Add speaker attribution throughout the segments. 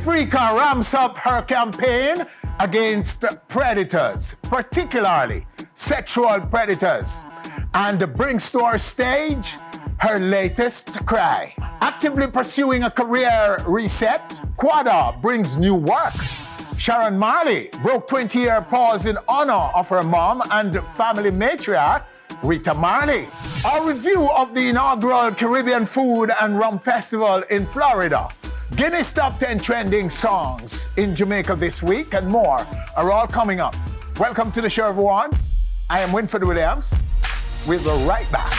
Speaker 1: Ifrica ramps up her campaign against predators, particularly sexual predators, and brings to our stage her latest cry. Actively pursuing a career reset, Quada brings new work. Sharon Marley broke 20-year pause in honor of her mom and family matriarch, Rita Marley. Our review of the inaugural Caribbean Food and Rum Festival in Florida. Guinness Top 10 trending songs in Jamaica this week and more are all coming up. Welcome to the show, everyone. I am Winfred Williams. We'll be right back.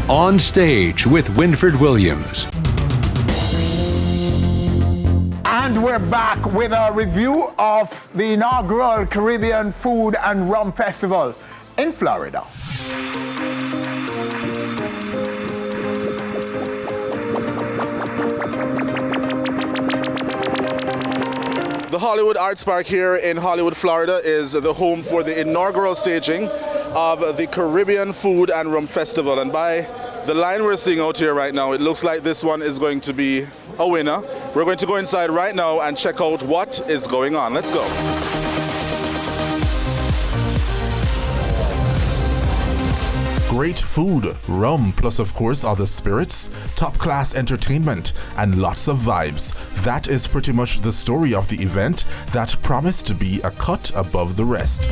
Speaker 2: On Stage with Winfred Williams.
Speaker 1: And we're back with our review of the inaugural Caribbean Food and Rum Festival in Florida.
Speaker 3: The Hollywood Arts Park here in Hollywood, Florida is the home for the inaugural staging of the Caribbean Food and Rum Festival. And by the line we're seeing out here right now, it looks like this one is going to be a winner. We're going to go inside right now and check out what is going on. Let's go.
Speaker 4: Great food, rum, plus of course other spirits, top-class entertainment, and lots of vibes. That is pretty much the story of the event that promised to be a cut above the rest.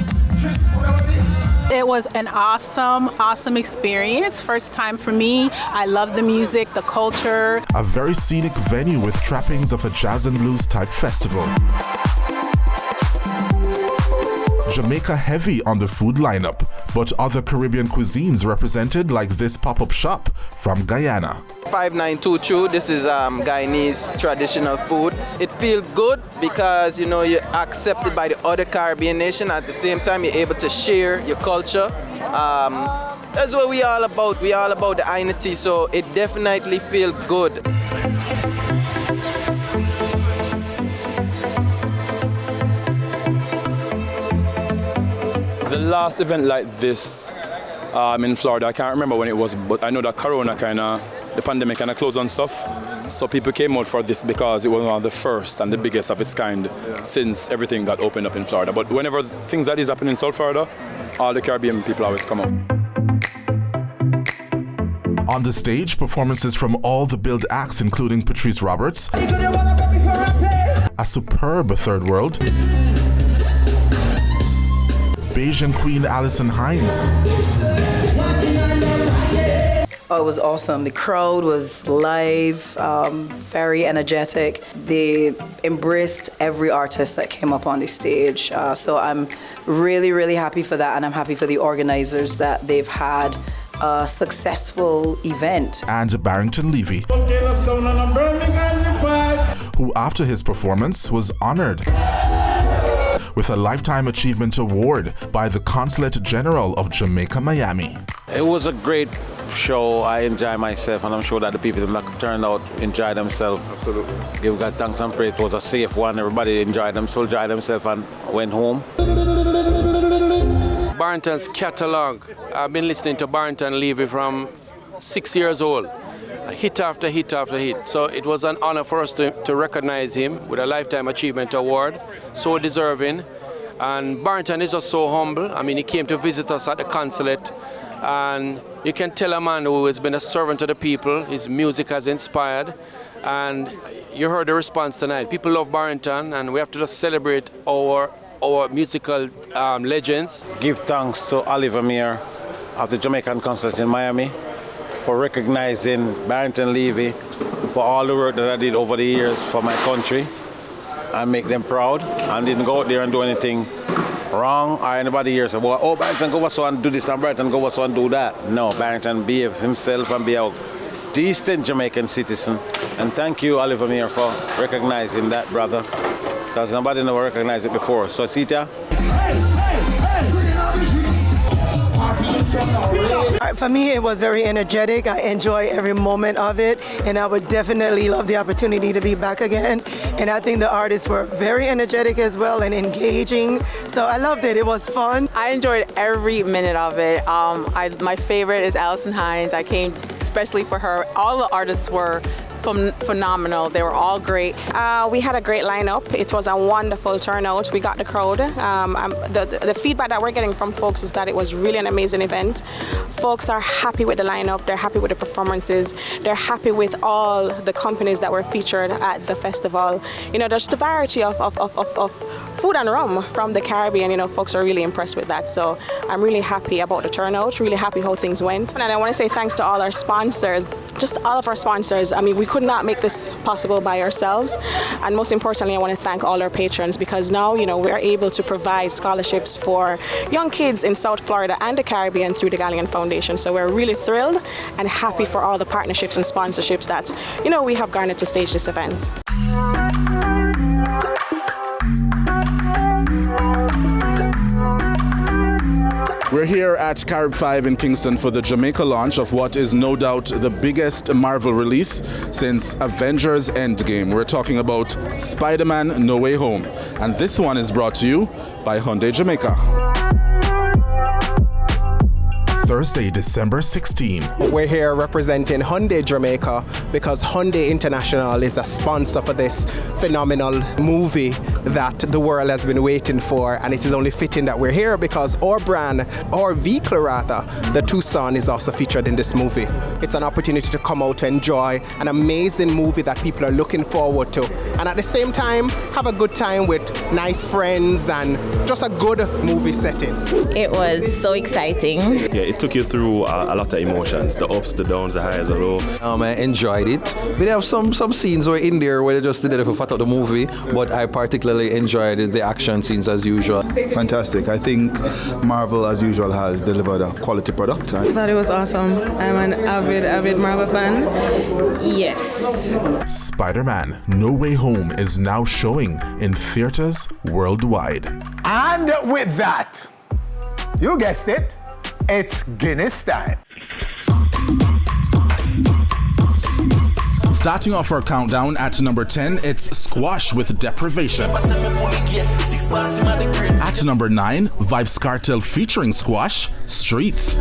Speaker 5: It was an awesome experience. First time for me. I love the music, the culture.
Speaker 4: A very scenic venue with trappings of a jazz and blues type festival. Jamaica heavy on the food lineup, but other Caribbean cuisines represented, like this pop-up shop from Guyana.
Speaker 6: 5922, this is Guyanese traditional food. It feels good because you're accepted by the other Caribbean nation. At the same time, you're able to share your culture. That's what we're all about. We're all about the unity, so it definitely feels good.
Speaker 7: The last event like this in Florida, I can't remember when it was, but I know that the pandemic kind of closed on stuff. So people came out for this because it was one of the first and the biggest of its kind since everything got opened up in Florida. But whenever things like this happen in South Florida, all the Caribbean people always come out.
Speaker 4: On the stage, performances from all the billed acts, including Patrice Roberts, a superb Third World, Bajan Queen Alison Hines.
Speaker 8: Oh, it was awesome. The crowd was live, very energetic. They embraced every artist that came up on the stage. So I'm really, really happy for that, and I'm happy for the organizers that they've had a successful event.
Speaker 4: And Barrington Levy, who after his performance was honored with a Lifetime Achievement Award by the Consulate General of Jamaica, Miami.
Speaker 9: It was a great show. I enjoyed myself, and I'm sure that the people that turned out enjoyed themselves.
Speaker 3: Absolutely.
Speaker 9: Give God thanks and praise. It was a safe one. Everybody enjoyed themselves and went home.
Speaker 10: Barrington's catalog. I've been listening to Barrington Levy from 6 years old. Hit after hit after hit. So it was an honor for us to recognize him with a Lifetime Achievement Award. So deserving. And Barrington is just so humble. I mean, he came to visit us at the consulate. And you can tell a man who has been a servant to the people. His music has inspired. And you heard the response tonight. People love Barrington, and we have to just celebrate our musical legends.
Speaker 9: Give thanks to Oliver Mayer of the Jamaican Consulate in Miami for recognizing Barrington Levy for all the work that I did over the years for my country and make them proud, and didn't go out there and do anything wrong or anybody here say, well, oh, Barrington go so and do this and Barrington go so and do that. No, Barrington be himself and be a decent Jamaican citizen. And thank you, Oliver Mayer, for recognizing that, brother, because nobody never recognized it before. So, Sita.
Speaker 11: For me, it was very energetic. I enjoy every moment of it, and I would definitely love the opportunity to be back again. And I think the artists were very energetic as well and engaging. So I loved it. It was fun.
Speaker 12: I enjoyed every minute of it. My favorite is Alison Hines. I came especially for her. All the artists were phenomenal. They were all great.
Speaker 13: We had a great lineup. It was a wonderful turnout. We got the crowd. The feedback that we're getting from folks is that it was really an amazing event. Folks are happy with the lineup. They're happy with the performances. They're happy with all the companies that were featured at the festival. You know, there's the variety of food and rum from the Caribbean. You know, folks are really impressed with that. So I'm really happy about the turnout, really happy how things went. And I want to say thanks to all our sponsors, just all of our sponsors. I mean, we could not make this possible by ourselves. And most importantly, I want to thank all our patrons, because now, you know, we're able to provide scholarships for young kids in South Florida and the Caribbean through the Galleon Foundation. So we're really thrilled and happy for all the partnerships and sponsorships that, you know, we have garnered to stage this event.
Speaker 3: We're here at Carib 5 in Kingston for the Jamaica launch of what is no doubt the biggest Marvel release since Avengers Endgame. We're talking about Spider-Man No Way Home. And this one is brought to you by Hyundai Jamaica.
Speaker 4: Thursday, December 16.
Speaker 14: We're here representing Hyundai Jamaica because Hyundai International is a sponsor for this phenomenal movie that the world has been waiting for, and it is only fitting that we're here because our brand, our vehicle rather, the Tucson, is also featured in this movie. It's an opportunity to come out to enjoy an amazing movie that people are looking forward to, and at the same time have a good time with nice friends and just a good movie setting.
Speaker 15: It was so exciting.
Speaker 16: Yeah, it took you through a lot of emotions, the ups, the downs, the highs, the lows.
Speaker 17: I enjoyed it. We have some scenes were in there where they just did it for fat out the movie, but I particularly enjoyed the action scenes as usual.
Speaker 18: Fantastic. I think Marvel, as usual, has delivered a quality product.
Speaker 19: I thought it was awesome. I'm an avid Marvel fan. Yes.
Speaker 4: Spider-Man No Way Home is now showing in theaters worldwide.
Speaker 1: And with that, you guessed it, it's Guinness time.
Speaker 4: Starting off our countdown at number 10, it's Squash with Deprivation. At number 9, Vybz Kartel featuring Squash, Streets.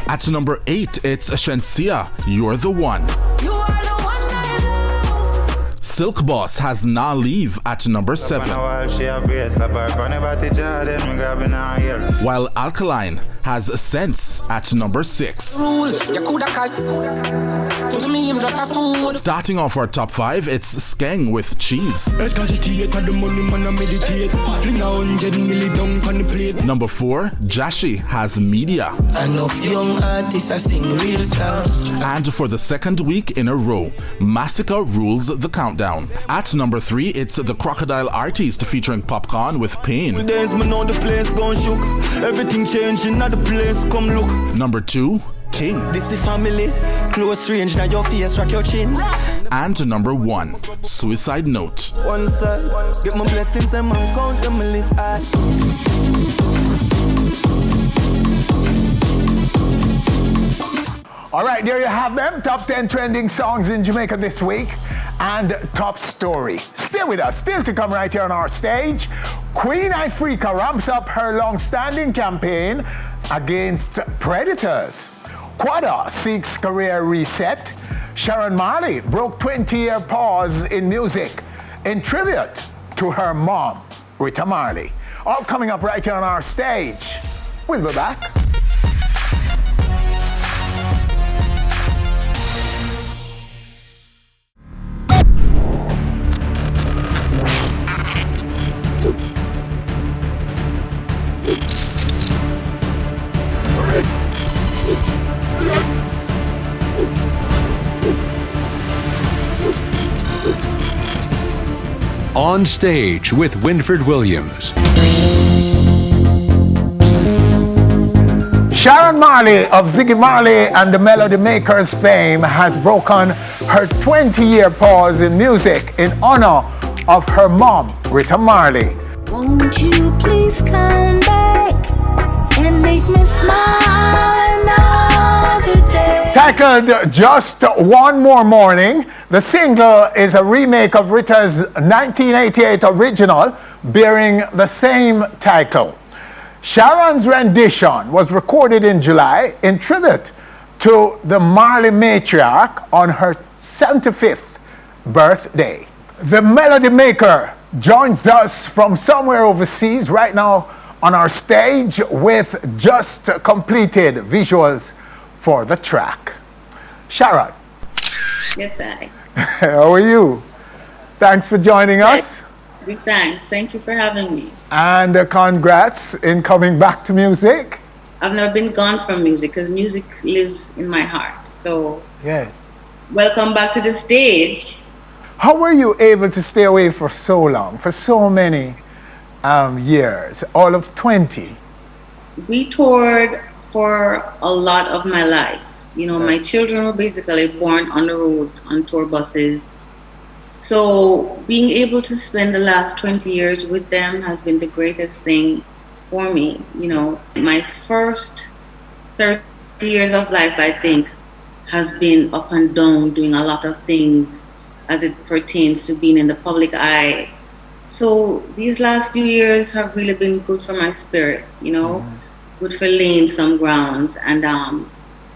Speaker 4: At number 8, it's Shensia, You're the One. Silk Boss has Nah Leave at number 7. While Alkaline has Sense at number 6. Starting off our top 5, it's Skeng with Cheese. Number 4, Jashi has Media. And for the second week in a row, Massacre rules the countdown. At number 3, it's the Crocodile Artist featuring Popcorn with Pain. Number 2, King.
Speaker 20: This is family, close range, now your face, rock your chin.
Speaker 4: And number 1, Suicide Note.
Speaker 20: One side, get my blessings and man count them and live high.
Speaker 1: All right, there you have them. Top 10 trending songs in Jamaica this week. And top story. Stay with us. Still to come right here on our stage. Queen Ifrica ramps up her long-standing campaign against predators. Quada seeks career reset. Sharon Marley broke 20-year pause in music in tribute to her mom, Rita Marley. All coming up right here on our stage. We'll be back.
Speaker 2: On Stage with Winfred Williams.
Speaker 1: Sharon Marley of Ziggy Marley and the Melody Makers fame has broken her 20-year pause in music in honor of her mom, Rita Marley.
Speaker 21: Won't you please come back?
Speaker 20: and make me smile another day.
Speaker 1: Titled Just One More Morning, the single is a remake of Rita's 1988 original bearing the same title. Sharon's rendition was recorded in July in tribute to the Marley matriarch on her 75th birthday. The melody maker joins us from somewhere overseas right now on our stage with just completed visuals for the track. Sharon.
Speaker 21: Yes, I.
Speaker 1: How are you? Thanks for joining us.
Speaker 21: Big thanks. Thank you for having me.
Speaker 1: And congrats in coming back to music.
Speaker 21: I've never been gone from music because music lives in my heart. So,
Speaker 1: yes.
Speaker 21: Welcome back to the stage.
Speaker 1: How were you able to stay away for so long, for so many years, all of 20?
Speaker 21: We toured for a lot of my life. You know, my children were basically born on the road, on tour buses. So being able to spend the last 20 years with them has been the greatest thing for me. You know, my first 30 years of life, I think, has been up and down, doing a lot of things as it pertains to being in the public eye. So these last few years have really been good for my spirit, you know, good for laying some grounds and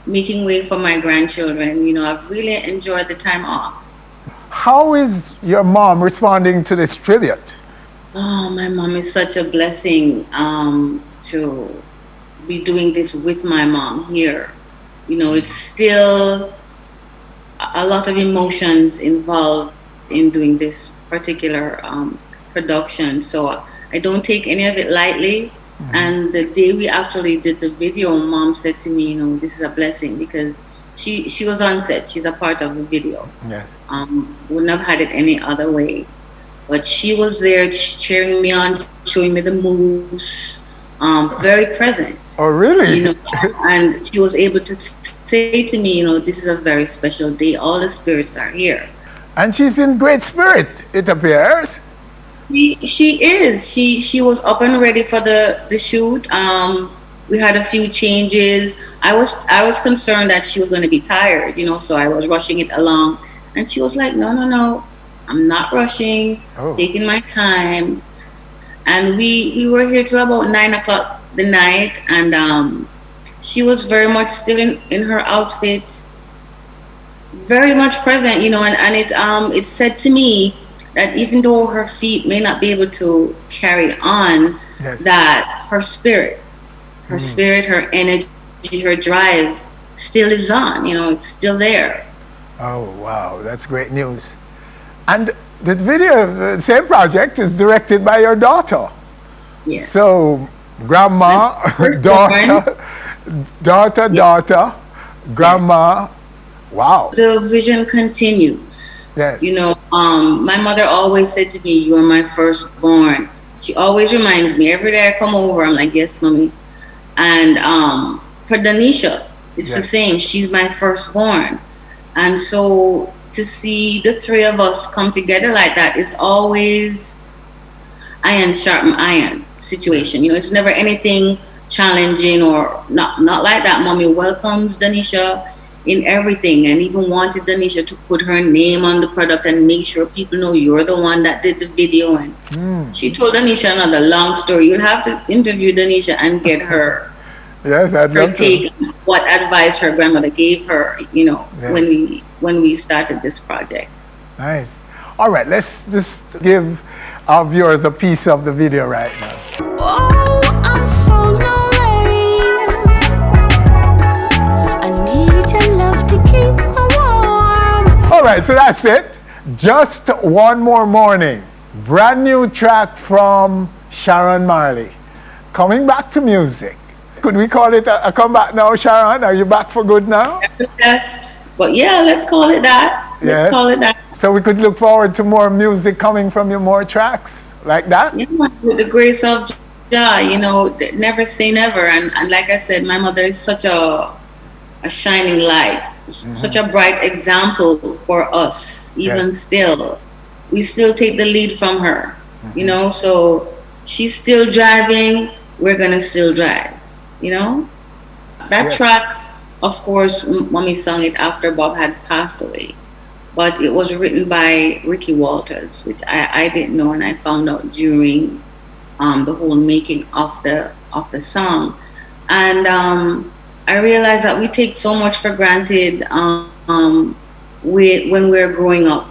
Speaker 21: making way for my grandchildren. You know, I've really enjoyed the time off.
Speaker 1: How is your mom responding to this tribute?
Speaker 21: Oh, my mom is such a blessing to be doing this with my mom here. You know, it's still a lot of emotions involved in doing this particular production. So I don't take any of it lightly. And the day we actually did the video, Mom said to me, you know, this is a blessing because she was on set. She's a part of the video.
Speaker 1: Yes.
Speaker 21: Wouldn't have had it any other way. But she was there cheering me on, showing me the moves, very present.
Speaker 1: Oh, really?
Speaker 21: You know, and she was able to say to me, you know, this is a very special day. All the spirits are here.
Speaker 1: And she's in great spirit, it appears.
Speaker 21: She is. She was up and ready for the shoot. We had a few changes. I was concerned that she was going to be tired, you know, so I was rushing it along. And she was like, no, I'm not rushing, taking my time. And we were here till about 9 o'clock the night, and she was very much still in her outfit, very much present, you know, and it said to me that even though her feet may not be able to carry on, that her spirit, her energy, her drive still lives on, you know, it's still there.
Speaker 1: Oh, wow, that's great news. And the video, the same project, is directed by your daughter.
Speaker 21: Yes.
Speaker 1: So, grandma, daughter, grandma. Yes. Wow.
Speaker 21: The vision continues.
Speaker 1: Yes.
Speaker 21: You know, my mother always said to me, you are my firstborn. She always reminds me, every day I come over, I'm like, yes, mommy. And for Danisha, it's the same. She's my firstborn. And so to see the three of us come together like that is always iron sharpen iron situation. You know, it's never anything challenging or not like that. Mommy welcomes Danisha in everything and even wanted Danisha to put her name on the product and make sure people know you're the one that did the video. And she told Danisha another long story. You'll have to interview Danisha and get her
Speaker 1: yes, I'd
Speaker 21: her
Speaker 1: love
Speaker 21: take
Speaker 1: to.
Speaker 21: on what advice her grandmother gave her, you know, when we started this project.
Speaker 1: Nice. All right, let's just give our viewers a piece of the video right now.
Speaker 20: Oh, I'm so lonely. I need your love to keep me warm.
Speaker 1: All right, so that's it. Just One More Morning. Brand new track from Sharon Marley. Coming back to music. Could we call it a comeback now, Sharon? Are you back for good now?
Speaker 21: But yeah, let's call it that. Let's call it that.
Speaker 1: So we could look forward to more music coming from you, more tracks like that?
Speaker 21: Yeah, with the grace of Jah, you know, never say never. And like I said, my mother is such a shining light, such a bright example for us, even still. We still take the lead from her, you know, so she's still driving, we're going to still drive. you know? That track, of course, Mommy sung it after Bob had passed away. But it was written by Ricky Walters, which I didn't know, and I found out during the whole making of the song. And I realized that we take so much for granted when we're growing up.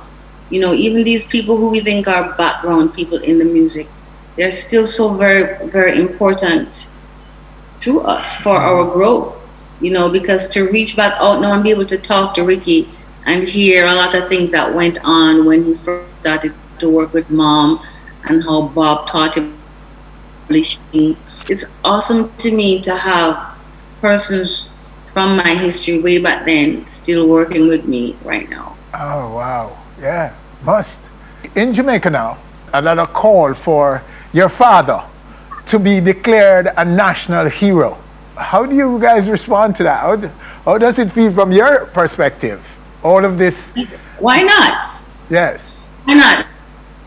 Speaker 21: You know, even these people who we think are background people in the music, they're still so very, very important to us for our growth. You know, because to reach back out now and be able to talk to Ricky and hear a lot of things that went on when he first started to work with Mom and how Bob taught him. It's awesome to me to have persons from my history way back then still working with me right now.
Speaker 1: Oh, wow. Yeah, must. In Jamaica now, another call for your father to be declared a national hero. How do you guys respond to that? How does it feel from your perspective? All of this.
Speaker 21: Why not?
Speaker 1: Yes.
Speaker 21: Why not?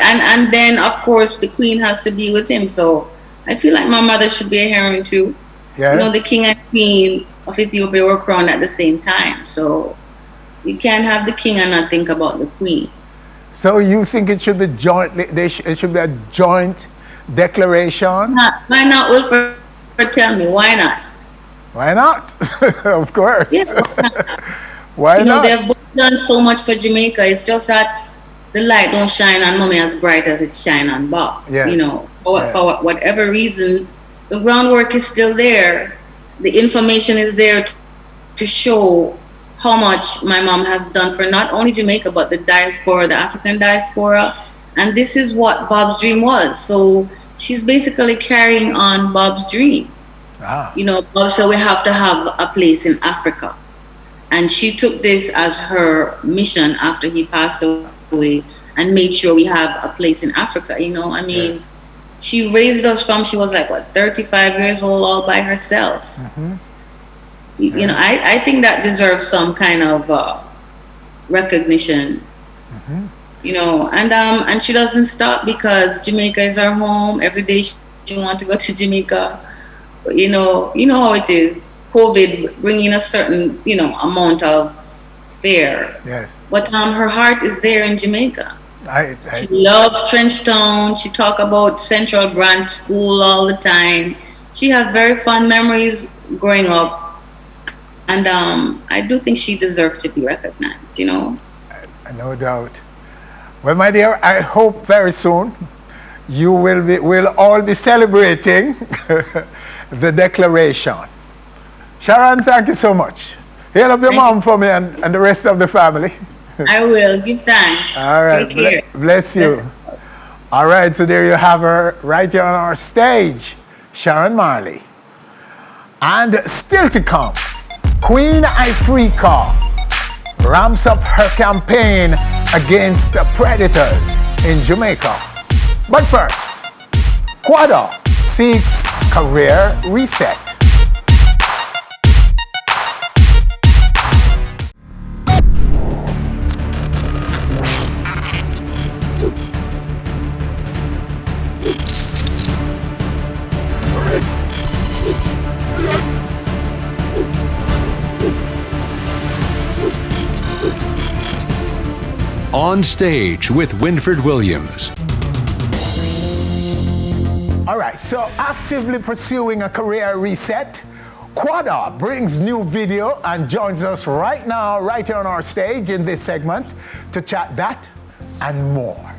Speaker 21: And then, of course, the Queen has to be with him. So I feel like my mother should be a heroine too.
Speaker 1: Yes.
Speaker 21: You know, the King and Queen of Ethiopia were crowned at the same time. So you can't have the King and not think about the Queen.
Speaker 1: So you think it should be jointly? It should be a joint declaration?
Speaker 21: Why not, Wilfred? Tell me, why not?
Speaker 1: Why not? Of course.
Speaker 21: Yes,
Speaker 1: why not?
Speaker 21: They've both done so much for Jamaica. It's just that the light don't shine on Mommy as bright as it shine on Bob.
Speaker 1: Yes.
Speaker 21: You know, for whatever reason, the groundwork is still there. The information is there to show how much my mom has done for not only Jamaica, but the diaspora, the African diaspora. And this is what Bob's dream was. So she's basically carrying on Bob's dream. You know, Bob said we have to have a place in Africa. And she took this as her mission after he passed away and made sure we have a place in Africa. You know, I mean, she raised us from, she was like, 35 years old all by herself.
Speaker 1: Mm-hmm.
Speaker 21: You know, I think that deserves some kind of recognition.
Speaker 1: Mm-hmm.
Speaker 21: You know, and she doesn't stop because Jamaica is her home. Every day she wants to go to Jamaica. But you know how it is. COVID bringing a certain, amount of fear.
Speaker 1: Yes.
Speaker 21: But her heart is there in Jamaica.
Speaker 1: She
Speaker 21: loves Trenchtown. She talk about Central Branch School all the time. She has very fond memories growing up. And I do think she deserves to be recognized, No
Speaker 1: doubt. Well, my dear, I hope very soon we'll all be celebrating the declaration. Sharon, thank you so much. Hail up your mom for me and the rest of the family.
Speaker 21: I will. Give thanks.
Speaker 1: All right.
Speaker 21: Take care.
Speaker 1: Bless you. All right. So there you have her right here on our stage, Sharon Marley. And still to come, Queen Ifrica ramps up her campaign against predators in Jamaica. But first, Quada seeks career reset.
Speaker 2: On Stage with Winfred Williams.
Speaker 1: All right, so actively pursuing a career reset, Quada brings new video and joins us right now, right here on our stage in this segment to chat that and more.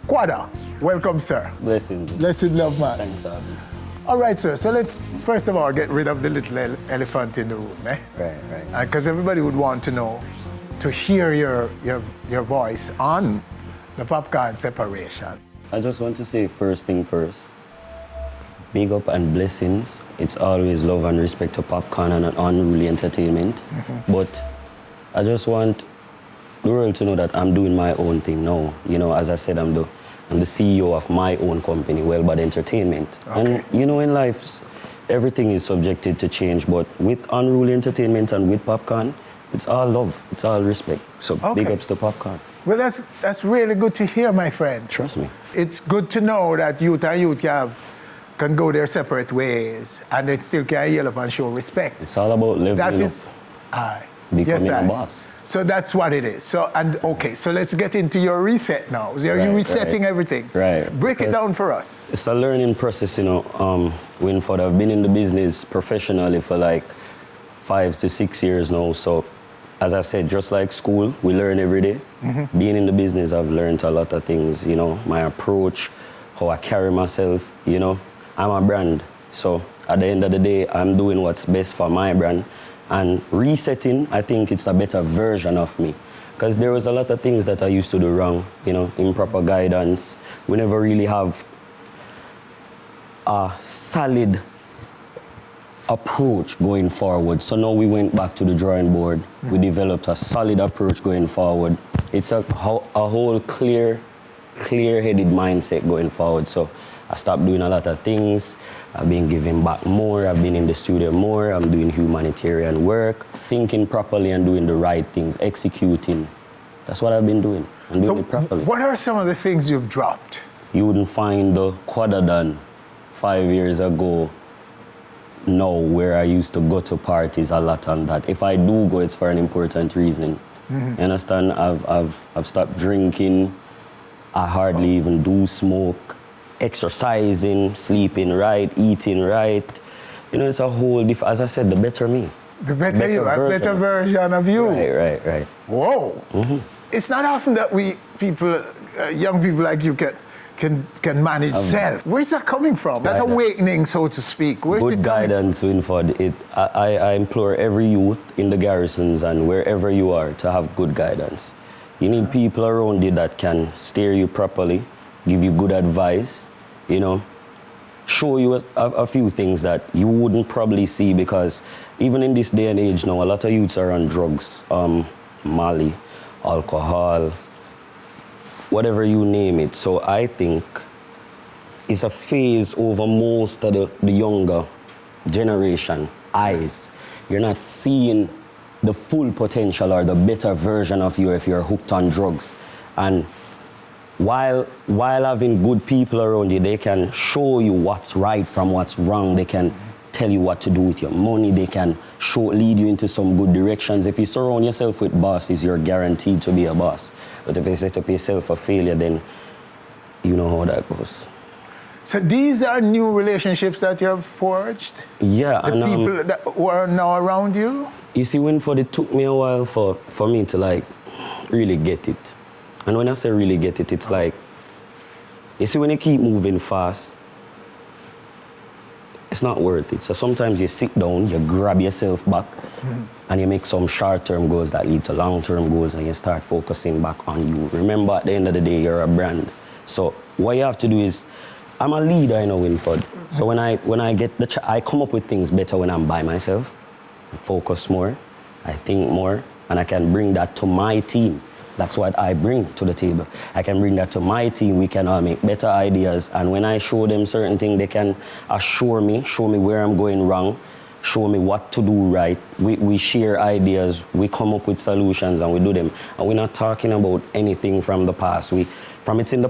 Speaker 1: Quada, welcome, sir.
Speaker 5: Blessings.
Speaker 1: Blessed love, man.
Speaker 5: Thanks, Abby.
Speaker 1: All right, sir, so let's first of all get rid of the little elephant in the room, eh?
Speaker 5: Right.
Speaker 1: Because everybody would want to know, to hear your voice on the popcorn separation.
Speaker 5: I just want to say first thing first. Big up and blessings. It's always love and respect to Popcorn and Unruly Entertainment.
Speaker 1: Mm-hmm.
Speaker 5: But I just want the world to know that I'm doing my own thing now. As I said, I'm the CEO of my own company, Wellbad Entertainment.
Speaker 1: Okay.
Speaker 5: And in life, everything is subjected to change. But with Unruly Entertainment and with Popcorn, it's all love, it's all respect. So big ups to Popcorn.
Speaker 1: Well, that's really good to hear, my friend.
Speaker 5: Trust me.
Speaker 1: It's good to know that youth and youth have can go their separate ways and they still can yell up and show respect.
Speaker 5: It's all about leveling
Speaker 1: That is,
Speaker 5: up, becoming a boss.
Speaker 1: So that's what it is. So, okay, so let's get into your reset now. Are you resetting everything?
Speaker 5: Right.
Speaker 1: Break it down for us.
Speaker 5: It's a learning process, Winford. I've been in the business professionally for like 5 to 6 years now. So, as I said, just like school, we learn every day.
Speaker 1: Mm-hmm.
Speaker 5: Being in the business, I've learned a lot of things, my approach, how I carry myself, I'm a brand. So at the end of the day, I'm doing what's best for my brand. And resetting, I think it's a better version of me. Because there was a lot of things that I used to do wrong, improper guidance. We never really have a solid approach going forward. So now we went back to the drawing board. We developed a solid approach going forward. It's a whole clear-headed mindset going forward. So I stopped doing a lot of things. I've been giving back more. I've been in the studio more. I'm doing humanitarian work, thinking properly and doing the right things, executing. That's what I've been doing and doing it properly.
Speaker 1: What are some of the things you've dropped?
Speaker 5: You wouldn't find the Quada done 5 years ago now, where I used to go to parties a lot on that. If I do go, it's for an important reason.
Speaker 1: Mm-hmm.
Speaker 5: You understand? I've stopped drinking. I hardly even do smoke. Exercising, sleeping right, eating right. It's a whole different, as I said, the better me.
Speaker 1: The better you, a better version of you.
Speaker 5: Right.
Speaker 1: Whoa.
Speaker 5: Mm-hmm.
Speaker 1: It's not often that young people like you can manage self. Where's that coming from? That awakening, so to speak. Where's
Speaker 5: good
Speaker 1: it
Speaker 5: guidance, Winford. I implore every youth in the garrisons and wherever you are to have good guidance. You need people around you that can steer you properly, give you good advice, show you a few things that you wouldn't probably see, because even in this day and age now, a lot of youths are on drugs, Molly, alcohol, whatever you name it. So I think it's a phase over most of the younger generation eyes. You're not seeing the full potential or the better version of you if you're hooked on drugs. And while having good people around you, they can show you what's right from what's wrong. They can tell you what to do with your money. They can lead you into some good directions. If you surround yourself with bosses, you're guaranteed to be a boss. But if you set up yourself a failure, then you know how that goes.
Speaker 1: So these are new relationships that you have forged?
Speaker 5: Yeah.
Speaker 1: The people that who are now around you?
Speaker 5: You see, Winford, it took me a while for me to really get it. And when I say really get it, it's like, you see, when you keep moving fast, it's not worth it. So sometimes you sit down, you grab yourself back, and you make some short-term goals that lead to long-term goals, and you start focusing back on you. Remember, at the end of the day, you're a brand. So what you have to do is, I'm a leader in Winford. So when I get I come up with things better when I'm by myself. I focus more, I think more, and I can bring that to my team. That's what I bring to the table. I can bring that to my team. We can all make better ideas. And when I show them certain things, they can show me where I'm going wrong, show me what to do right. We share ideas, we come up with solutions, and we do them. And we're not talking about anything from the past. It's in the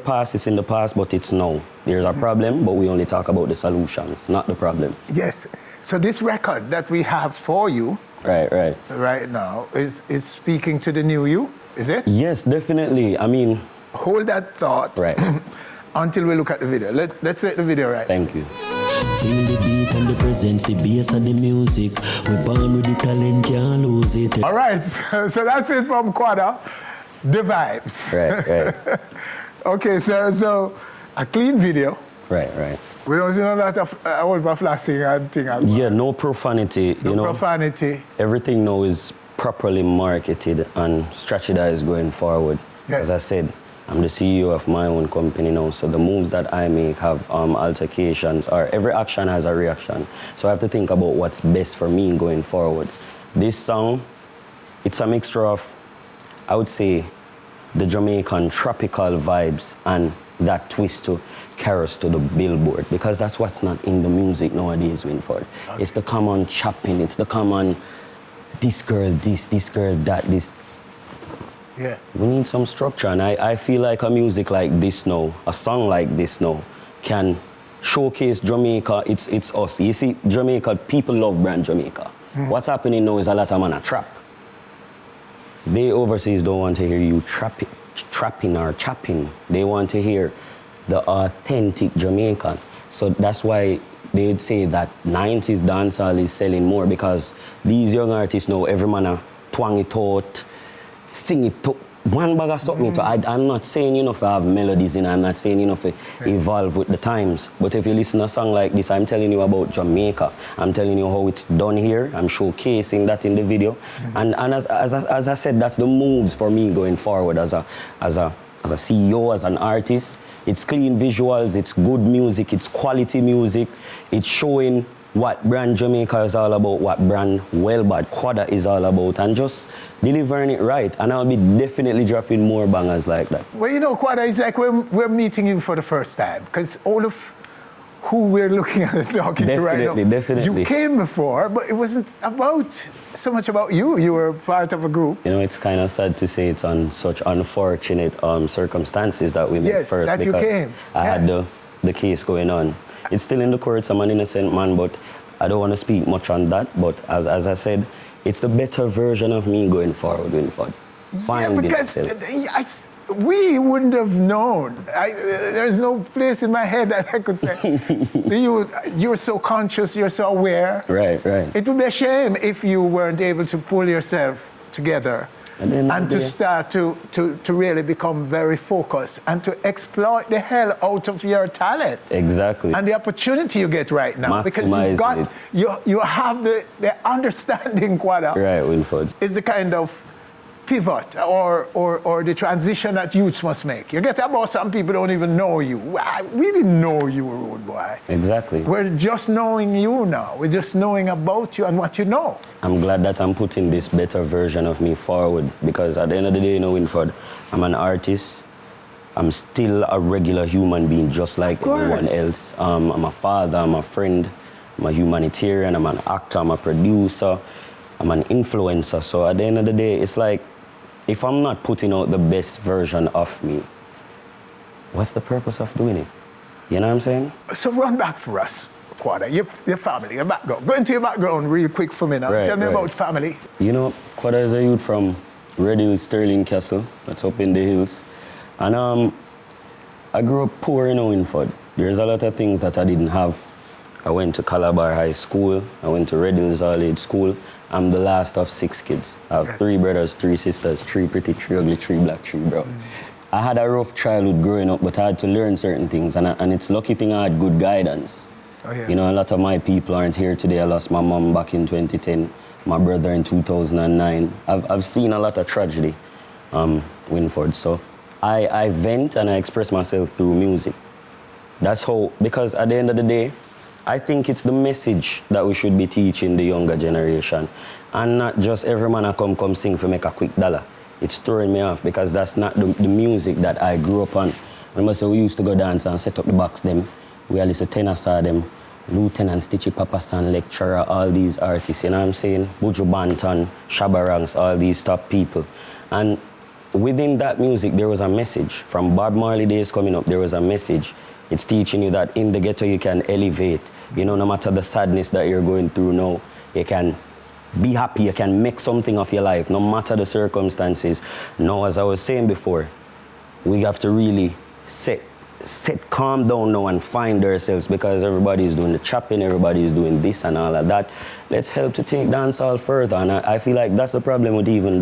Speaker 5: past, but it's now. There's a problem, but we only talk about the solutions, not the problem.
Speaker 1: Yes. So this record that we have for you right now is speaking to the new you, is it?
Speaker 5: Yes, definitely. I mean,
Speaker 1: hold that thought until we look at the video. Let's let the video right.
Speaker 5: Thank you.
Speaker 20: Feel the beat and the presence, the bass and the music. We're born with the talent, can't lose it.
Speaker 1: All right, so that's it from Quada. The vibes.
Speaker 5: Right.
Speaker 1: Okay, sir, so a clean video.
Speaker 5: Right.
Speaker 1: We don't see a lot of flashing and thing.
Speaker 5: Yeah, no profanity.
Speaker 1: No profanity.
Speaker 5: Everything now is properly marketed and strategized going forward.
Speaker 1: Yes.
Speaker 5: As I said, I'm the CEO of my own company now, so the moves that I make have altercations, or every action has a reaction. So I have to think about what's best for me going forward. This song, it's a mixture of, I would say, the Jamaican tropical vibes and that twist to carry us to the billboard, because that's what's not in the music nowadays, Winford. Okay. It's the common chopping, it's the common this girl that, this.
Speaker 1: Yeah.
Speaker 5: We need some structure, and I feel like a music like this now, a song like this now, can showcase Jamaica, it's us. You see, Jamaica, people love brand Jamaica. What's happening now is a lot of man a trap. They overseas don't want to hear you trapping or chopping. They want to hear the authentic Jamaican. So that's why they'd say that 90s dancehall is selling more, because these young artists know every man a twang it out, sing it out. One bag of something. I'm not saying you know to have melodies in, I'm not saying you know to evolve with the times. But if you listen to a song like this, I'm telling you about Jamaica. I'm telling you how it's done here. I'm showcasing that in the video. And as I said, that's the moves for me going forward as a CEO, as an artist. It's clean visuals, it's good music, it's quality music, it's showing what brand Jamaica is all about, what brand Quada is all about, and just delivering it right. And I'll be definitely dropping more bangers like that.
Speaker 1: Well, you know, Quada, it's like we're meeting you for the first time, because all of who we're looking at and talking to right now,
Speaker 5: Definitely.
Speaker 1: You came before, but it wasn't so much about you. You were part of a group.
Speaker 5: You know, it's kind of sad to say it's on such unfortunate circumstances that we met first.
Speaker 1: Yes, that you came.
Speaker 5: I had the case going on. It's still in the courts. I'm an innocent man, but I don't want to speak much on that. But as I said, it's the better version of me going forward, Winford.
Speaker 1: Because we wouldn't have known. There's no place in my head that I could say, you're so conscious, you're so aware.
Speaker 5: Right.
Speaker 1: It would be a shame if you weren't able to pull yourself together and to start to really become very focused and to exploit the hell out of your talent.
Speaker 5: Exactly.
Speaker 1: And the opportunity you get right now.
Speaker 5: Maximize
Speaker 1: because you have the understanding, Quada.
Speaker 5: Right, Winford.
Speaker 1: Is the kind of pivot or the transition that youths must make. You get about some people don't even know you. We didn't know you were Rude Boy.
Speaker 5: Exactly.
Speaker 1: We're just knowing you now. We're just knowing about you and what you know.
Speaker 5: I'm glad that I'm putting this better version of me forward, because at the end of the day, you know, Winford, I'm an artist. I'm still a regular human being just like everyone else. I'm a father, I'm a friend, I'm a humanitarian, I'm an actor, I'm a producer, I'm an influencer. So at the end of the day, it's like, if I'm not putting out the best version of me, what's the purpose of doing it? You know what I'm saying?
Speaker 1: So run back for us, Quada, your family, your background. Go into your background real quick for me now. Tell me about family.
Speaker 5: You know, Quada is a youth from Red Hill, Sterling Castle. That's up in the hills. And I grew up poor in Winford. There's a lot of things that I didn't have. I went to Calabar High School. I went to Red Hills All-Age School. I'm the last of 6 kids. I have 3 brothers, 3 sisters, 3 pretty, 3 ugly, 3 black, 3 brown. I had a rough childhood growing up, but I had to learn certain things, and it's lucky thing I had good guidance. You know, a lot of my people aren't here today. I lost my mom back in 2010, my brother in 2009. I've seen a lot of tragedy, Winford. So I vent and I express myself through music. That's how, because at the end of the day, I think it's the message that we should be teaching the younger generation, and not just every man come sing for make a quick dollar. It's throwing me off, because that's not the music that I grew up on. Remember, so we used to go dance and set up the box them. We listen to Tenor Saw them, Lieutenant Stitchy Papasan, Lecturer, all these artists, you know what I'm saying? Buju Banton, Shabba Ranks, all these top people. And within that music, there was a message. From Bob Marley days coming up, there was a message. It's teaching you that in the ghetto you can elevate. You know, no matter the sadness that you're going through now, you can be happy, you can make something of your life, no matter the circumstances. Now, as I was saying before, we have to really calm down now and find ourselves, because everybody's doing the chopping, everybody's doing this and all of that. Let's help to take dancehall further. And I feel like that's the problem with even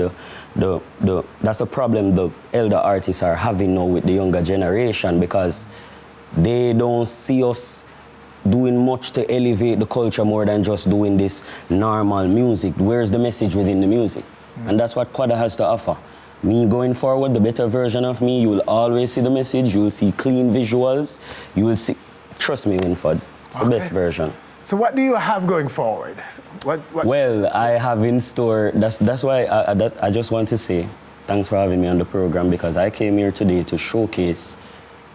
Speaker 5: that's the problem the elder artists are having now with the younger generation, because they don't see us doing much to elevate the culture more than just doing this normal music. Where's the message within the music? And that's what Quada has to offer. Me going forward, the better version of me, you will always see the message, you will see clean visuals, you will see, trust me, Winford, it's the best version.
Speaker 1: So what do you have going forward? What?
Speaker 5: Well, I have in store, that's why I just want to say thanks for having me on the program, because I came here today to showcase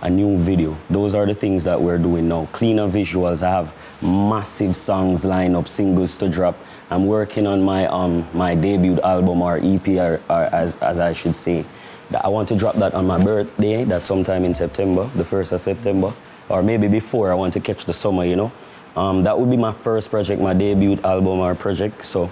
Speaker 5: a new video. Those are the things that we're doing now. Cleaner visuals. I have massive songs lined up, singles to drop. I'm working on my my debut album, or EP, or as I should say. I want to drop that on my birthday. That's sometime in September, the 1st of September. or maybe before I want to catch the summer, you know. That would be my first project, my debut album or project. So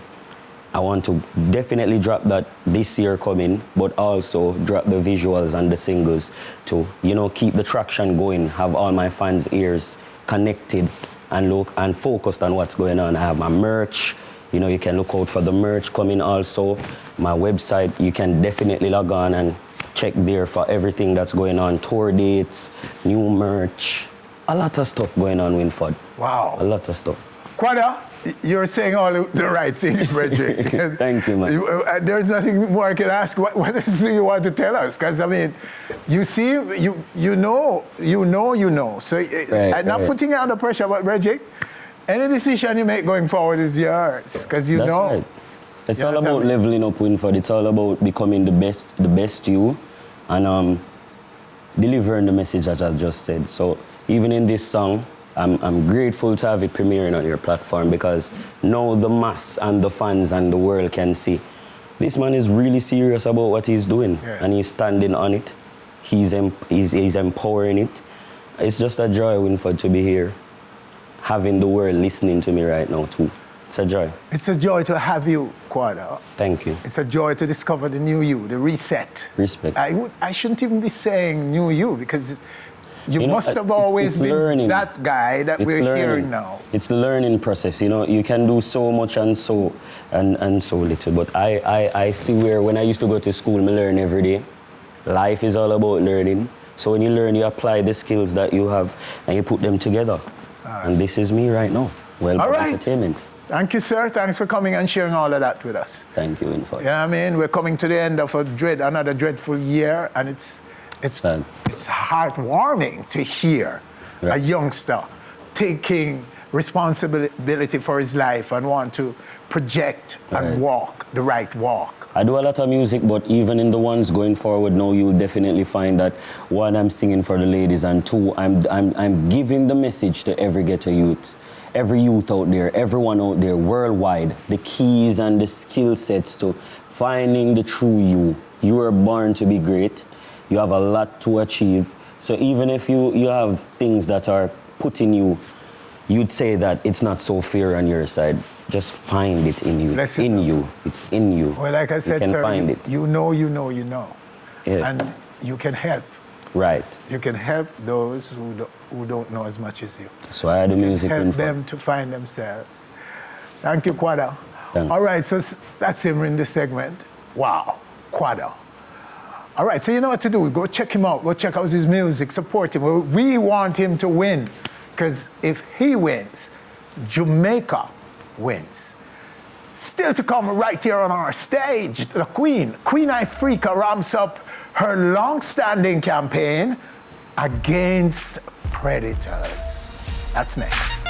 Speaker 5: I want to definitely drop that this year coming, but also drop the visuals and the singles to, you know, keep the traction going, have all my fans' ears connected and look and focused on what's going on. I have my merch, you know, you can look out for the merch coming also. My website, you can definitely log on and check there for everything that's going on, tour dates, new merch, a lot of stuff going on, Winford.
Speaker 1: Wow.
Speaker 5: A lot of stuff.
Speaker 1: Quada, you're saying all the right things, Bridget.
Speaker 5: Thank you, man.
Speaker 1: There's nothing more I can ask. What else do you want to tell us? Because, I mean, you see, you know. So I'm not putting you under pressure, but Bridget, any decision you make going forward is yours. Because you know.
Speaker 5: Right. It's all about leveling up, Winford. It's all about becoming the best you, and delivering the message that I just said. So even in this song, I'm grateful to have it premiering on your platform, because now the mass and the fans and the world can see this man is really serious about what he's doing, and he's standing on it. He's empowering it. It's just a joy, Winford, to be here, having the world listening to me right now too. It's a joy.
Speaker 1: It's a joy to have you, Quada.
Speaker 5: Thank you.
Speaker 1: It's a joy to discover the new you, the reset.
Speaker 5: Respect.
Speaker 1: I shouldn't even be saying new you, because you must have always been
Speaker 5: learning.
Speaker 1: that guy that we're hearing now.
Speaker 5: It's the learning process, you know. You can do so much and so little. But I see where when I used to go to school, I learn every day. Life is all about learning. So when you learn, you apply the skills that you have and you put them together. And this is me right now. Well, entertainment.
Speaker 1: Thank you, sir. Thanks for coming and sharing all of that with us.
Speaker 5: Thank you, Info.
Speaker 1: Yeah, I mean, we're coming to the end of another dreadful year, and it's heartwarming to hear a youngster taking responsibility for his life and want to project and walk the right walk.
Speaker 5: I do a lot of music, but even in the ones going forward now, you'll definitely find that one, I'm singing for the ladies, and two, I'm giving the message to every ghetto youth. Every youth out there, everyone out there worldwide, the keys and the skill sets to finding the true you. You were born to be great. You have a lot to achieve. So even if you have things that are putting you, you'd say that it's not so fair on your side. Just find it in you. It's in you. It's in you.
Speaker 1: Well, like I said,
Speaker 5: you can
Speaker 1: sir,
Speaker 5: find it.
Speaker 1: You know.
Speaker 5: Yeah.
Speaker 1: And you can help.
Speaker 5: Right.
Speaker 1: You can help those who don't know as much as you.
Speaker 5: So I had the music
Speaker 1: help them to find themselves. Thank you, Quada.
Speaker 5: Thanks.
Speaker 1: All right, so that's him in this segment. Wow, Quada. All right, so you know what to do. Go check him out. Go check out his music. Support him. We want him to win, because if he wins, Jamaica wins. Still to come right here on our stage, the Queen Ifrica ramps up her long-standing campaign against predators. That's next.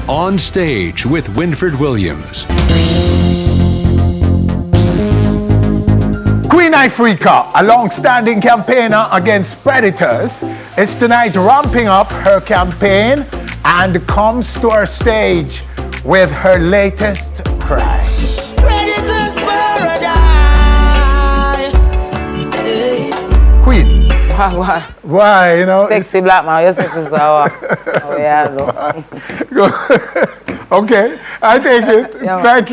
Speaker 2: On Stage with Winfred Williams.
Speaker 1: Queen Ifrica, a long-standing campaigner against predators, is tonight ramping up her campaign and comes to our stage with her latest cry.
Speaker 6: Predators paradise.
Speaker 1: Queen.
Speaker 6: Why?
Speaker 1: You know?
Speaker 6: Sexy black man, you're sexy sour. Oh, yeah,
Speaker 1: Okay, I take it.
Speaker 6: Yeah,
Speaker 1: thank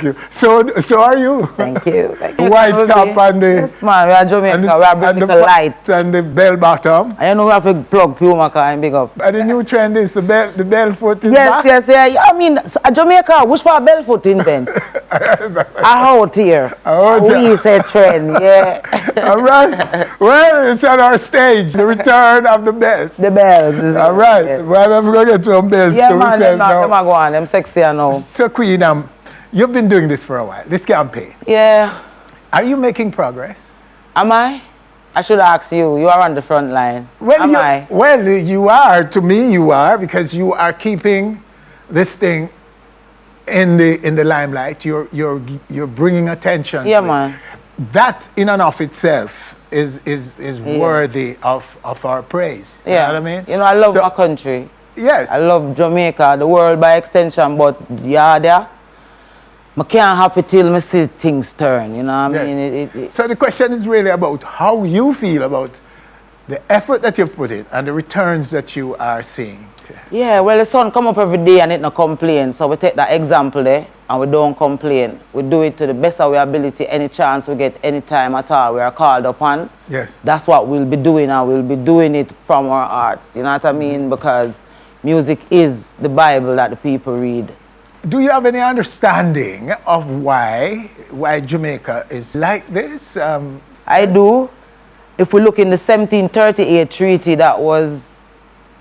Speaker 1: you. So are you?
Speaker 6: Thank you.
Speaker 1: White top and the...
Speaker 6: Yes, man, we are Jamaica, we are bringing the light.
Speaker 1: And the bell bottom.
Speaker 6: I know we have to plug Puma car and big up.
Speaker 1: And the new trend is the bell foot is
Speaker 6: back? Yes. I mean, Jamaica, which part bell foot invent? Out here. We say trend, yeah.
Speaker 1: All right. Well, it's on our stage, the return of the bells.
Speaker 6: The bells.
Speaker 1: All right. Yes. Well, I'm going to get some bells
Speaker 6: to
Speaker 1: man,
Speaker 6: them go on, them sexy now.
Speaker 1: So, Queen, you've been doing this for a while, this campaign.
Speaker 6: Yeah.
Speaker 1: Are you making progress?
Speaker 6: Am I? I should ask you. You are on the front line.
Speaker 1: Well, you are. To me, you are, because you are keeping this thing in the limelight. You're bringing attention.
Speaker 6: Yeah,
Speaker 1: to
Speaker 6: man.
Speaker 1: It. That in and of itself is worthy of our praise. You know what I mean?
Speaker 6: You know, I love my country.
Speaker 1: Yes.
Speaker 6: I love Jamaica, the world by extension, but yeah, I can't happy till I see things turn, you know what I mean?
Speaker 1: So the question is really about how you feel about the effort that you've put in and the returns that you are seeing.
Speaker 6: Yeah, well, the sun come up every day and it no complain. So we take that example there and we don't complain. We do it to the best of our ability, any chance we get, any time at all we are called upon.
Speaker 1: Yes.
Speaker 6: That's what we'll be doing, and we'll be doing it from our hearts. You know what I mean? Because music is the Bible that the people read.
Speaker 1: Do you have any understanding of why Jamaica is like this?
Speaker 6: I do. If we look in the 1738 treaty that was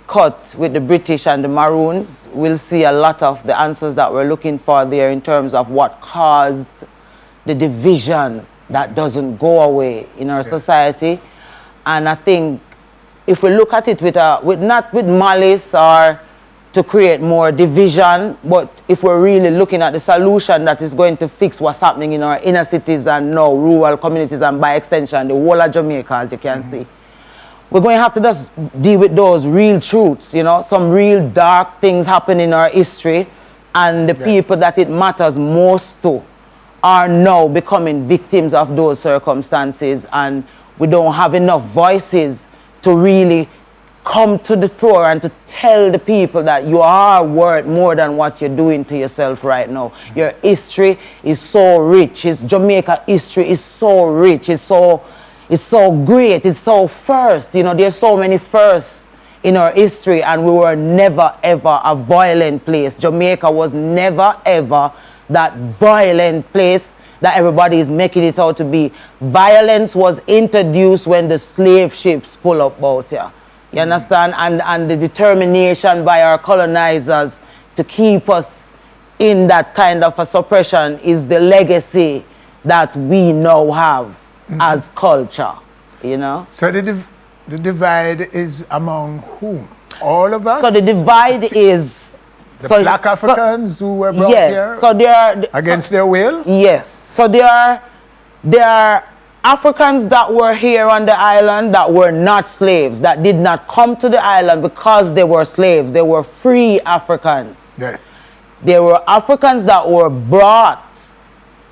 Speaker 6: cut with the British and the Maroons, we'll see a lot of the answers that we're looking for there in terms of what caused the division that doesn't go away in our society. And I think if we look at it not with malice or to create more division, but if we're really looking at the solution that is going to fix what's happening in our inner cities and now rural communities and by extension the whole of Jamaica, as you can see, we're going to have to just deal with those real truths, you know, some real dark things happen in our history, and the people that it matters most to are now becoming victims of those circumstances, and we don't have enough voices to really come to the fore and to tell the people that you are worth more than what you're doing to yourself right now. Your history is so rich. Jamaica history is so rich. It's so great. It's so first. You know, there's so many firsts in our history, and we were never ever a violent place. Jamaica was never ever that violent place that everybody is making it out to be. Violence was introduced when the slave ships pull up out here. You understand? And the determination by our colonizers to keep us in that kind of a suppression is the legacy that we now have as culture, you know?
Speaker 1: So the divide is among whom? All of us?
Speaker 6: So the divide is...
Speaker 1: The black Africans who were brought here
Speaker 6: so they are,
Speaker 1: against their will?
Speaker 6: Yes. So there are Africans that were here on the island that were not slaves, that did not come to the island because they were slaves. They were free Africans.
Speaker 1: Yes.
Speaker 6: There were Africans that were brought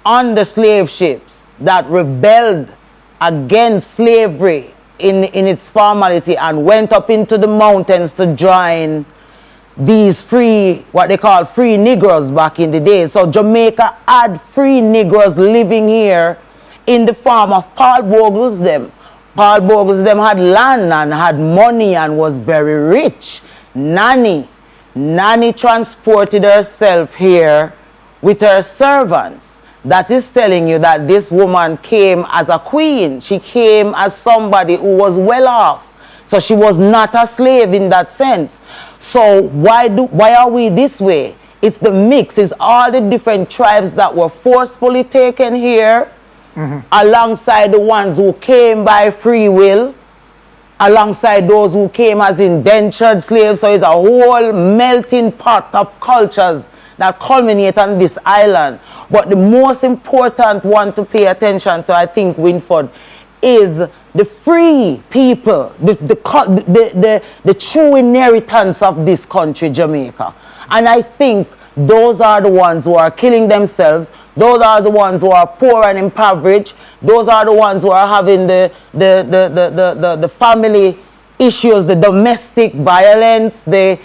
Speaker 6: on the slave ships that rebelled against slavery in its formality and went up into the mountains to join these free, what they call free Negroes back in the day. So Jamaica had free Negroes living here in the form of Paul Bogles them. Paul Bogles them had land and had money and was very rich. Nanny transported herself here with her servants. That is telling you that this woman came as a queen. She came as somebody who was well off. So she was not a slave in that sense. So why are we this way? It's the mix. It's all the different tribes that were forcefully taken here, alongside the ones who came by free will, alongside those who came as indentured slaves. So it's a whole melting pot of cultures that culminate on this island. But the most important one to pay attention to, I think, Winford, is the free people, the true inheritance of this country, Jamaica. And I think those are the ones who are killing themselves. Those are the ones who are poor and impoverished. Those are the ones who are having the family issues, the domestic violence, the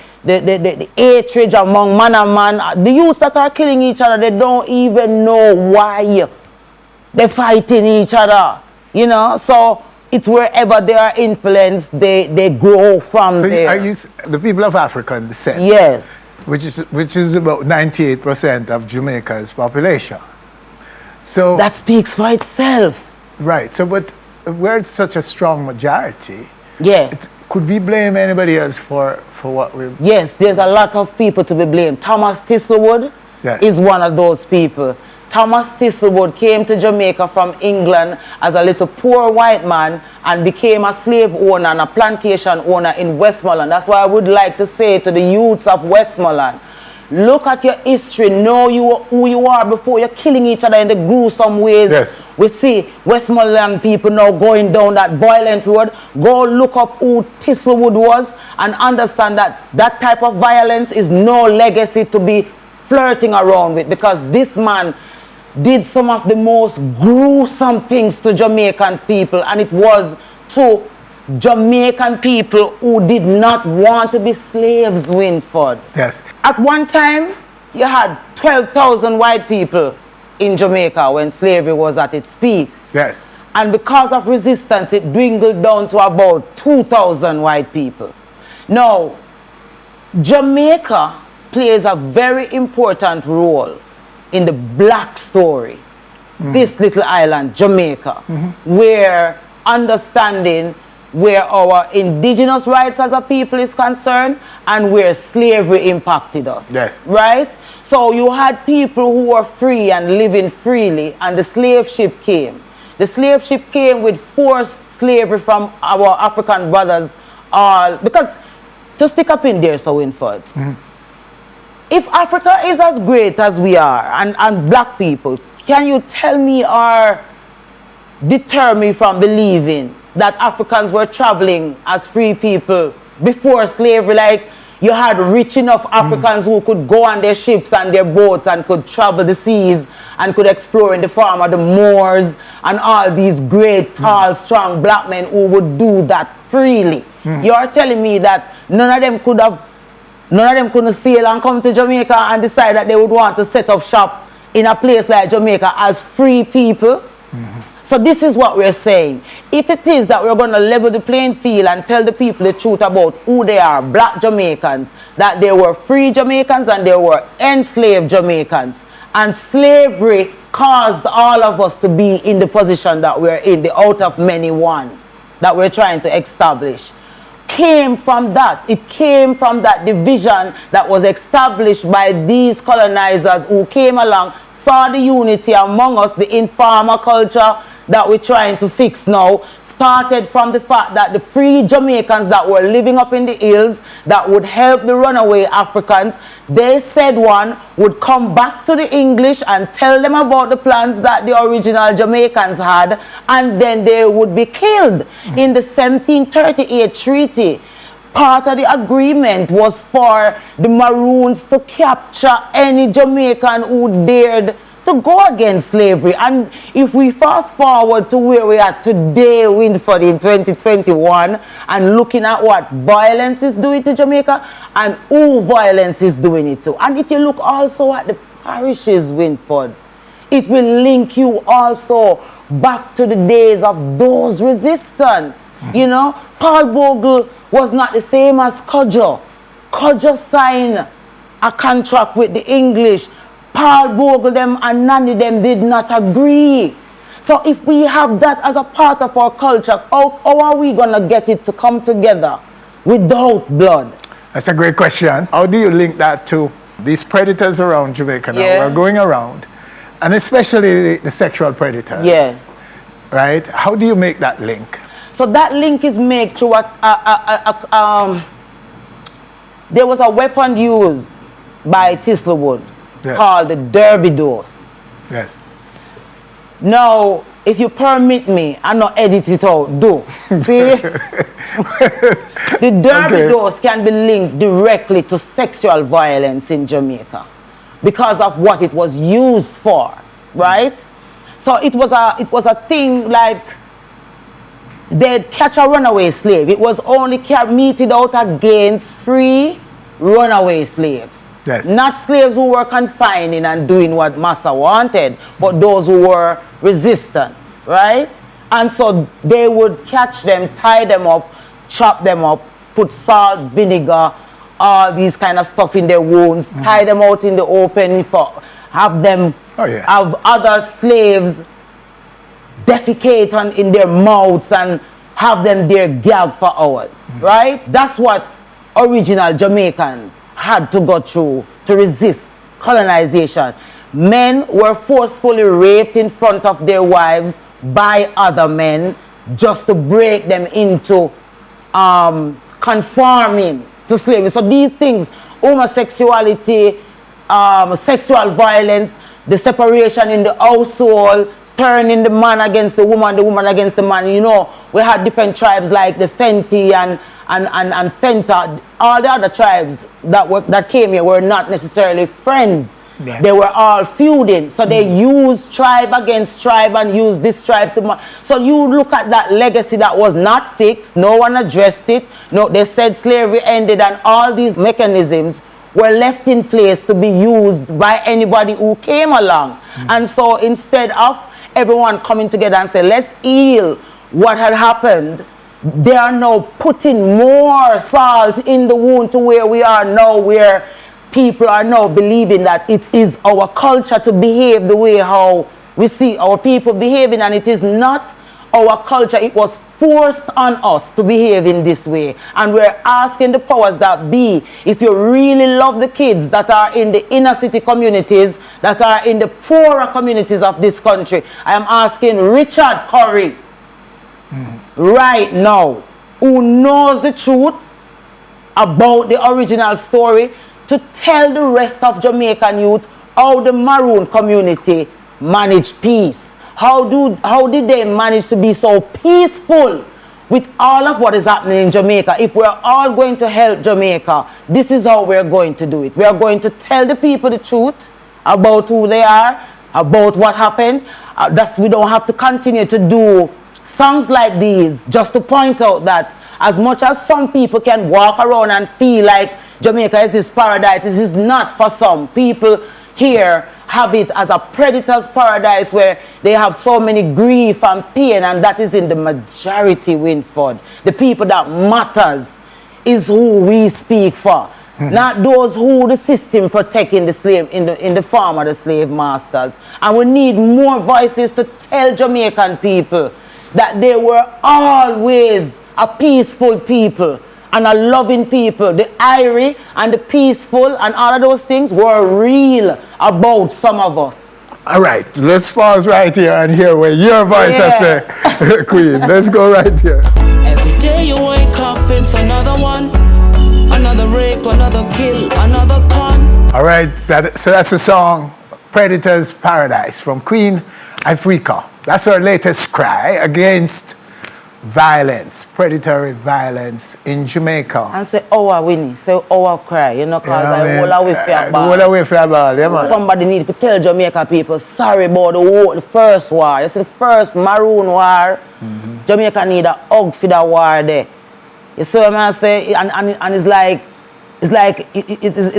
Speaker 6: hatred among man and man. The youths that are killing each other, they don't even know why they're fighting each other. You know, so it's wherever they are influenced, they grow from there.
Speaker 1: Are you the people of African descent?
Speaker 6: Yes.
Speaker 1: Which is about 98% of Jamaica's population. So
Speaker 6: that speaks for itself.
Speaker 1: Right. So, but we're such a strong majority.
Speaker 6: Yes.
Speaker 1: Could we blame anybody else for what we're...
Speaker 6: Yes, there's a lot of people to be blamed. Thomas Thistlewood is one of those people. Thomas Thistlewood came to Jamaica from England as a little poor white man and became a slave owner and a plantation owner in Westmoreland. That's why I would like to say to the youths of Westmoreland, Look at your history. Know who you are before you're killing each other in the gruesome ways.
Speaker 1: Yes.
Speaker 6: We see Westmoreland people now going down that violent road. Go look up who Thistlewood was and understand that that type of violence is no legacy to be flirting around with, because this man did some of the most gruesome things to Jamaican people, and it was to Jamaican people who did not want to be slaves, Winford.
Speaker 1: Yes.
Speaker 6: At one time, you had 12,000 white people in Jamaica when slavery was at its peak.
Speaker 1: Yes.
Speaker 6: And because of resistance, it dwindled down to about 2,000 white people. Now, Jamaica plays a very important role in the black story. This little island, Jamaica, where understanding where our indigenous rights as a people is concerned and where slavery impacted us.
Speaker 1: Yes.
Speaker 6: Right? So you had people who were free and living freely, and the slave ship came. The slave ship came with forced slavery from our African brothers, because, to stick up in there, so Winford, if Africa is as great as we are, and black people, can you tell me or deter me from believing that Africans were traveling as free people before slavery? Like, you had rich enough Africans who could go on their ships and their boats and could travel the seas and could explore in the farm of the Moors, and all these great, tall, strong black men who would do that freely. You're telling me that none of them couldn't sail and come to Jamaica and decide that they would want to set up shop in a place like Jamaica as free people? So this is what we're saying. If it is that we're going to level the playing field and tell the people the truth about who they are, black Jamaicans, that there were free Jamaicans and there were enslaved Jamaicans, and slavery caused all of us to be in the position that we're in, the out of many one that we're trying to establish, came from that. It came from that division that was established by these colonizers who came along, saw the unity among us, the informal culture that we're trying to fix now, started from the fact that the free Jamaicans that were living up in the hills that would help the runaway Africans, they said one would come back to the English and tell them about the plans that the original Jamaicans had, and then they would be killed. In the 1738 treaty, part of the agreement was for the Maroons to capture any Jamaican who dared to go against slavery. And if we fast forward to where we are today, Winford, in 2021, and looking at what violence is doing to Jamaica and who violence is doing it to, and if you look also at the parishes, Winford, it will link you also back to the days of those resistance. You know, Paul Bogle was not the same as Quadra. Quadra signed a contract with the English. Paul Bogle them and Nanny them did not agree. So if we have that as a part of our culture, how are we going to get it to come together without blood?
Speaker 1: That's a great question. How do you link that to these predators around Jamaica now?
Speaker 6: Yeah.
Speaker 1: We're going around, and especially the sexual predators.
Speaker 6: Yes.
Speaker 1: Right? How do you make that link?
Speaker 6: So that link is made through what there was a weapon used by Thistlewood. Yes. Called the Derby dose.
Speaker 1: Yes.
Speaker 6: Now, if you permit me, I'm not edit it out. Do. See? The Derby dose can be linked directly to sexual violence in Jamaica because of what it was used for, right? So it was a thing like they'd catch a runaway slave. It was only meted out against free runaway slaves.
Speaker 1: Yes.
Speaker 6: Not slaves who were confining and doing what massa wanted, but those who were resistant, right? And so they would catch them, tie them up, chop them up, put salt, vinegar, all these kind of stuff in their wounds, tie them out in the open, have them have other slaves defecate in their mouths and have them there gagged for hours, right? That's what original Jamaicans had to go through to resist colonization. Men were forcefully raped in front of their wives by other men just to break them into conforming to slavery. So these things, homosexuality, sexual violence, the separation in the household, turning the man against the woman against the man. You know, we had different tribes like the Fenty and Fenta. All the other tribes that came here were not necessarily friends. Yeah. They were all feuding. So they used tribe against tribe and used this tribe to... So you look at that legacy that was not fixed. No one addressed it. No, they said slavery ended and all these mechanisms were left in place to be used by anybody who came along. And so instead of everyone coming together and say, let's heal what had happened, they are now putting more salt in the wound to where we are now, where people are now believing that it is our culture to behave the way how we see our people behaving, and it is not our culture. It was forced on us to behave in this way, and we're asking the powers that be, if you really love the kids that are in the inner city communities, that are in the poorer communities of this country, I am asking Richard Curry right now, who knows the truth about the original story, to tell the rest of Jamaican youth how the Maroon community managed peace. How did they manage to be so peaceful with all of what is happening in Jamaica? If we're all going to help Jamaica, this is how we're going to do it. We are going to tell the people the truth about who they are, about what happened. We don't have to continue to do songs like these just to point out that as much as some people can walk around and feel like Jamaica is this paradise, this is not for some. People here have it as a predator's paradise where they have so many grief and pain, and that is in the majority, Winford. The people that matters is who we speak for. Not those who the system protect in the slave, in the form of the slave masters. And we need more voices to tell Jamaican people that they were always a peaceful people and a loving people. The irie and the peaceful and all of those things were real about some of us.
Speaker 1: All right, let's pause right here and hear where your voice has said, Queen. Let's go right here.
Speaker 7: Every day you wake up, it's another one. Another rape, another kill, another con.
Speaker 1: All right, so that's the song Predator's Paradise from Queen Ifrica. That's her latest cry against violence, predatory violence in Jamaica.
Speaker 6: And say, Winnie, say, cry, you know, because I will away for a ball.
Speaker 1: Yeah, man.
Speaker 6: Somebody need to tell Jamaica people, sorry about the first war. You see, the first Maroon war, Jamaica need a hug for that war there. You see what I'm saying? And it's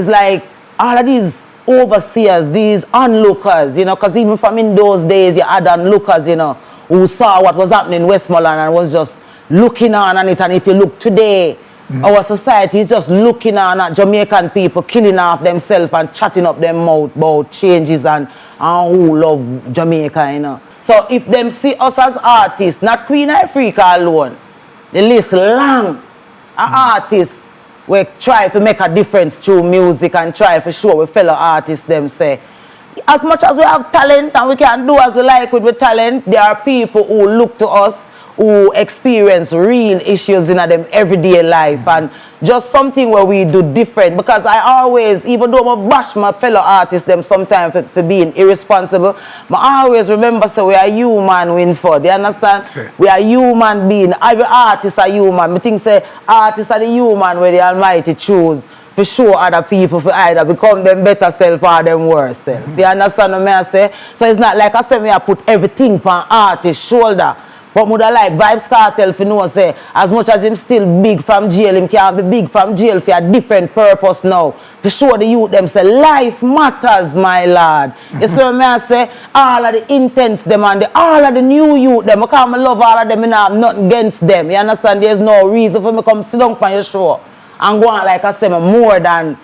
Speaker 6: like all of these overseers, these onlookers, you know, because even from in those days, you had onlookers, you know, who saw what was happening in Westmoreland and was just looking on it. And if you look today, our society is just looking on at Jamaican people killing off themselves and chatting up their mouth about changes and who love Jamaica, you know. So if them see us as artists, not Queen Ifrica alone, the list long, artists we try to make a difference through music and try to show with fellow artists them say, as much as we have talent and we can do as we like with the talent, there are people who look to us who experience real issues in them everyday life, and just something where we do different. Because I always, even though I bash my fellow artists them sometimes for being irresponsible, I always remember so we are human, Winford, you understand? Sure. We are human being. Every artist are human. I think say artists are the human where the Almighty choose for show other people for either become them better self or them worse self. You understand what I say? So it's not like I say me I put everything on artist's shoulder. But would I like Vibes Cartel for know say, as much as him still big from jail, him can be big from jail for a different purpose now. To show the youth them say, life matters, my lord. You see what I say? All of the intense them and all of the new youth them, because I love all of them and I have nothing against them. You understand? There's no reason for me to come sit down on your show and go on like I say, more than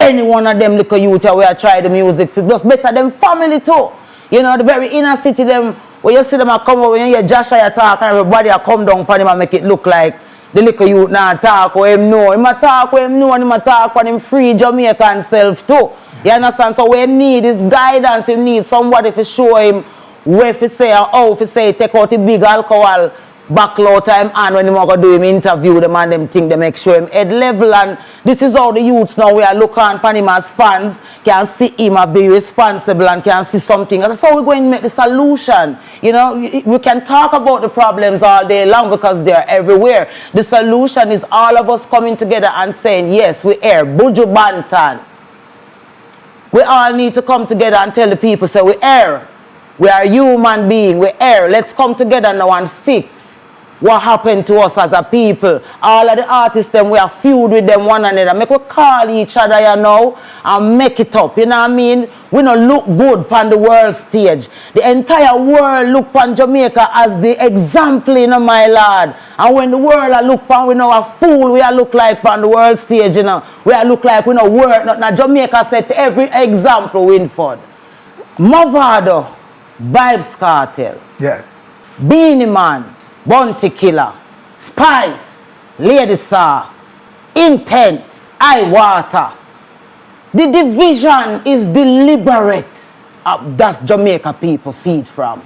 Speaker 6: any one of them little youth where I try the music for. Just better them family too. You know, the very inner city them. When you see them come over, when you hear Joshua talk and everybody come down upon him and make it look like the little youth now talk where him know. Him a talk where him know and him a talk for him free Jamaican self too. You understand? So what him need is guidance. He need somebody to show him where to say and how to say take out the big alcohol backload time and when him go do him interview them and them think they make sure him head level, and this is how the youths now we are look on him as fans can see him and be responsible and can see something. That's how we're going to make the solution. You know, we can talk about the problems all day long because they're everywhere. The solution is all of us coming together and saying, yes, we air Buju Banton. We all need to come together and tell the people, say we air. We are human beings, we air. Let's come together now and fix what happened to us as a people. All of the artists, them, we are feud with them one another. Make we call each other, you know, and make it up, you know what I mean? We don't look good on the world stage. The entire world look on Jamaica as the example, you know, my lord. And when the world look on, we know a fool we are look like on the world stage, you know. We are look like we know work. Now Jamaica set every example, Winford. Movado, Vibes Cartel.
Speaker 1: Yes.
Speaker 6: Beanie Man, Bounty Killer, Spice, Lady Saw, Intense, Eye Water. The division is deliberate. That's Jamaica people feed from.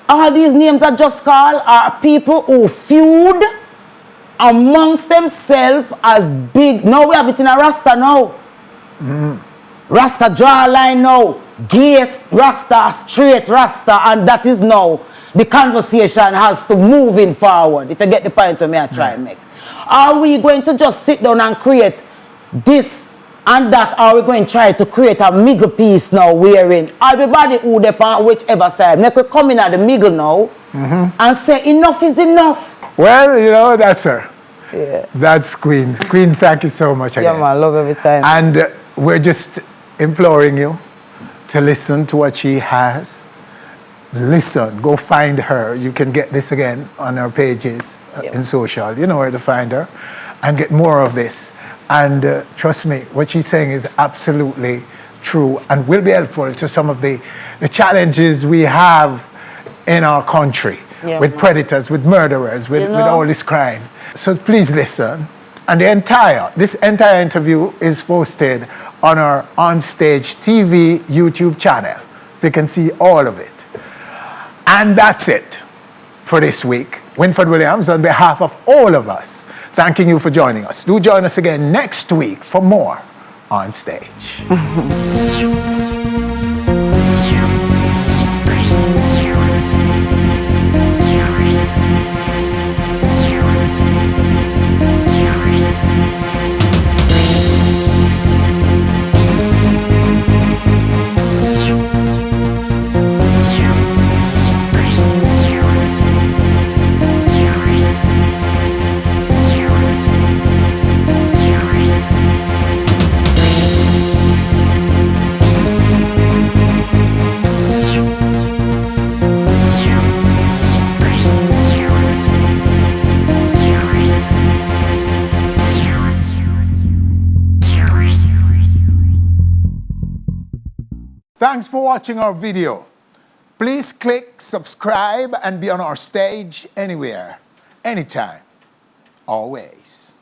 Speaker 6: All these names I just called are people who feud amongst themselves as big. Now we have it in a Rasta now. Rasta draw a line now. Gay Rasta, straight Rasta, and that is now the conversation has to moving forward. If you get the point to me, I try and make. Are we going to just sit down and create this and that? Are we going to try to create a middle piece now wherein everybody who depend whichever side, make we come in at the middle now and say enough is enough?
Speaker 1: Well, you know, that's her.
Speaker 6: Yeah.
Speaker 1: That's Queen. Queen, thank you so much again.
Speaker 6: Yeah, man, love every time.
Speaker 1: And we're just imploring you to listen to what she has. Listen, go find her. You can get this again on her pages in social. You know where to find her. And get more of this. And trust me, what she's saying is absolutely true and will be helpful to some of the challenges we have in our country with predators, with murderers, with all this crime. So please listen. And this entire interview is posted on our Onstage TV YouTube channel. So you can see all of it. And that's it for this week. Winford Williams, on behalf of all of us, thanking you for joining us. Do join us again next week for more Onstage. Thanks for watching our video. Please click subscribe and be on our stage anywhere, anytime, always.